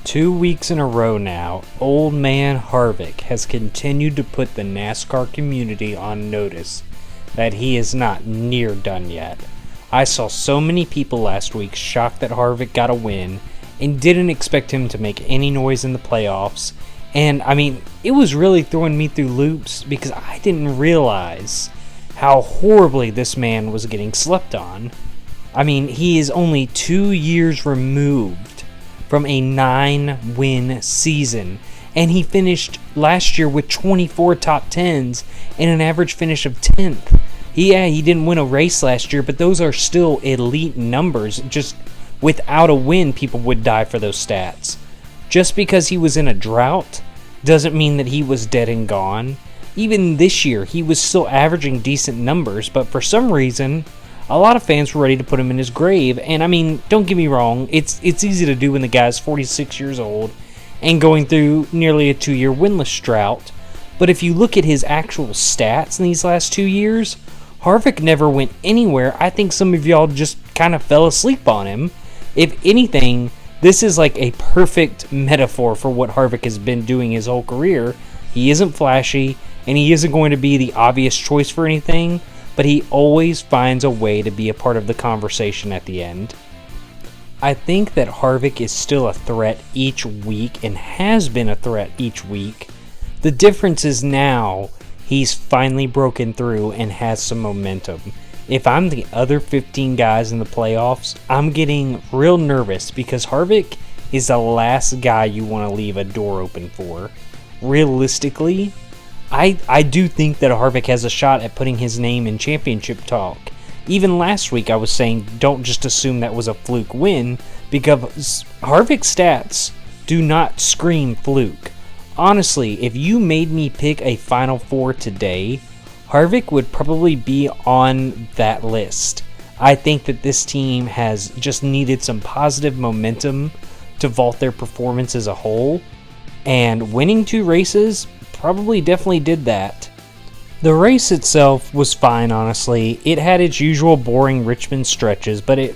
2 weeks in a row now, old man Harvick has continued to put the NASCAR community on notice that he is not near done yet. I saw so many people last week shocked that Harvick got a win and didn't expect him to make any noise in the playoffs. And it was really throwing me through loops because I didn't realize how horribly this man was getting slept on. He is only 2 years removed from a 9-win season, and he finished last year with 24 top 10s and an average finish of 10th. He didn't win a race last year, but those are still elite numbers. Just without a win, people would die for those stats. Just because he was in a drought doesn't mean that he was dead and gone. Even this year, he was still averaging decent numbers, but for some reason, a lot of fans were ready to put him in his grave. And don't get me wrong, it's easy to do when the guy's 46 years old and going through nearly a 2-year winless drought. But if you look at his actual stats in these last 2 years, Harvick never went anywhere. I think some of y'all just kind of fell asleep on him. If anything, this is like a perfect metaphor for what Harvick has been doing his whole career. He isn't flashy, and he isn't going to be the obvious choice for anything, but he always finds a way to be a part of the conversation at the end. I think that Harvick is still a threat each week and has been a threat each week. The difference is now he's finally broken through and has some momentum. If I'm the other 15 guys in the playoffs, I'm getting real nervous because Harvick is the last guy you want to leave a door open for. Realistically, I do think that Harvick has a shot at putting his name in championship talk. Even last week I was saying don't just assume that was a fluke win, because Harvick's stats do not scream fluke. Honestly, if you made me pick a Final Four today, Harvick would probably be on that list. I think that this team has just needed some positive momentum to vault their performance as a whole, and winning 2 races definitely did that. The race itself was fine, honestly. It had its usual boring Richmond stretches, but it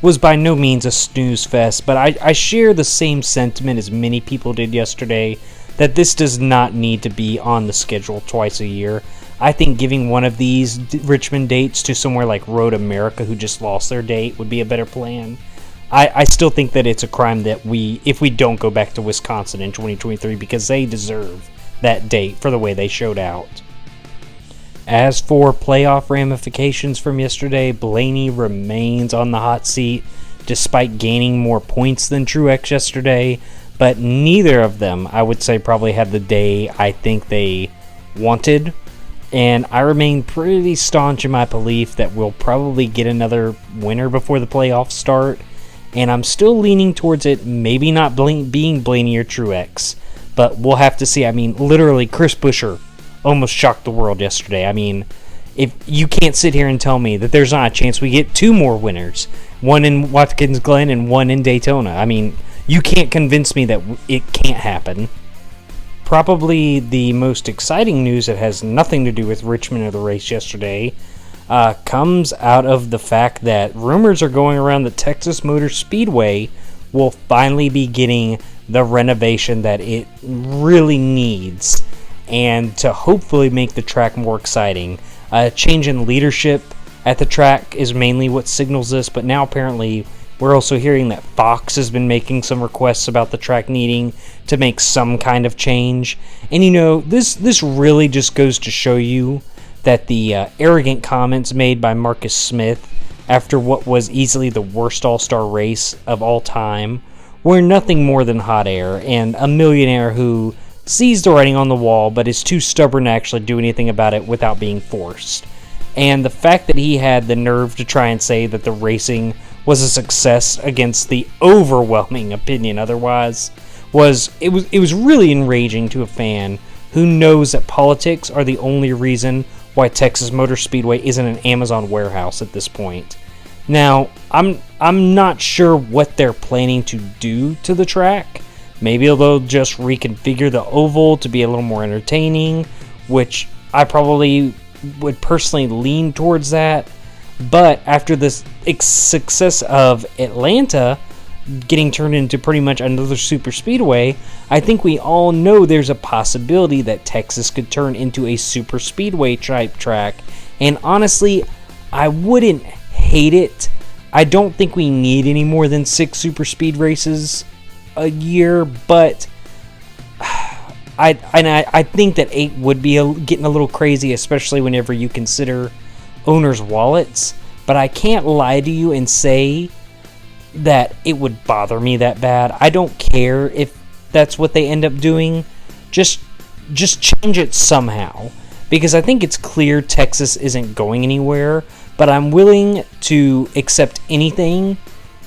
was by no means a snooze fest. But I share the same sentiment as many people did yesterday, that this does not need to be on the schedule twice a year. I think giving one of these Richmond dates to somewhere like Road America, who just lost their date, would be a better plan. I still think that it's a crime that if we don't go back to Wisconsin in 2023, because they deserve that date for the way they showed out. As for playoff ramifications from yesterday, Blaney remains on the hot seat despite gaining more points than Truex yesterday, but neither of them, I would say, probably had the day I think they wanted, and I remain pretty staunch in my belief that we'll probably get another winner before the playoffs start, and I'm still leaning towards it maybe not being Blaney or Truex. But we'll have to see. Literally, Chris Buescher almost shocked the world yesterday. If you can't sit here and tell me that there's not a chance we get 2 more winners, one in Watkins Glen and one in Daytona. You can't convince me that it can't happen. Probably the most exciting news that has nothing to do with Richmond or the race yesterday comes out of the fact that rumors are going around that Texas Motor Speedway will finally be getting the renovation that it really needs, and to hopefully make the track more exciting. A change in leadership at the track is mainly what signals this, but now apparently we're also hearing that Fox has been making some requests about the track needing to make some kind of change. And this really just goes to show you that the arrogant comments made by Marcus Smith after what was easily the worst all-star race of all time were nothing more than hot air, and a millionaire who sees the writing on the wall but is too stubborn to actually do anything about it without being forced. And the fact that he had the nerve to try and say that the racing was a success against the overwhelming opinion otherwise was really enraging to a fan who knows that politics are the only reason why Texas Motor Speedway isn't an Amazon warehouse at this point. Now, I'm not sure what they're planning to do to the track. Maybe they'll just reconfigure the oval to be a little more entertaining, which I probably would personally lean towards that. But after this success of Atlanta, getting turned into pretty much another super speedway, I think we all know there's a possibility that Texas could turn into a super speedway type track. And honestly, I wouldn't hate it. I don't think we need any more than 6 super speed races a year, but I think that 8 would be getting a little crazy, especially whenever you consider owners' wallets. But I can't lie to you and say that it would bother me that bad. I don't care if that's what they end up doing. Just change it somehow, because I think it's clear Texas isn't going anywhere, but I'm willing to accept anything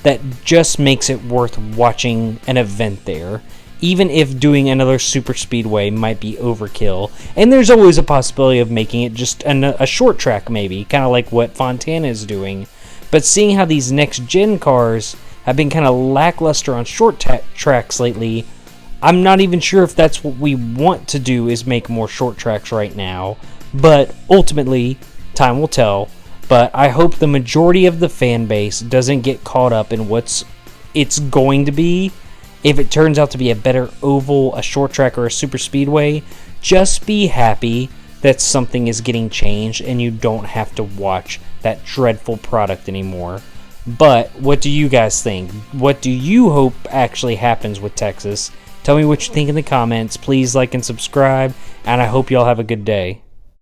that just makes it worth watching an event there, even if doing another super speedway might be overkill. And there's always a possibility of making it just a short track, maybe, kind of like what Fontana is doing. But seeing how these next gen cars have been kind of lackluster on short tracks lately, I'm not even sure if that's what we want to do, is make more short tracks right now. But ultimately, time will tell. But I hope the majority of the fan base doesn't get caught up in what's it's going to be. If it turns out to be a better oval, a short track, or a super speedway, just be happy that something is getting changed and you don't have to watch that dreadful product anymore. But what do you guys think? What do you hope actually happens with Texas? Tell me what you think in the comments. Please like and subscribe, and I hope y'all have a good day.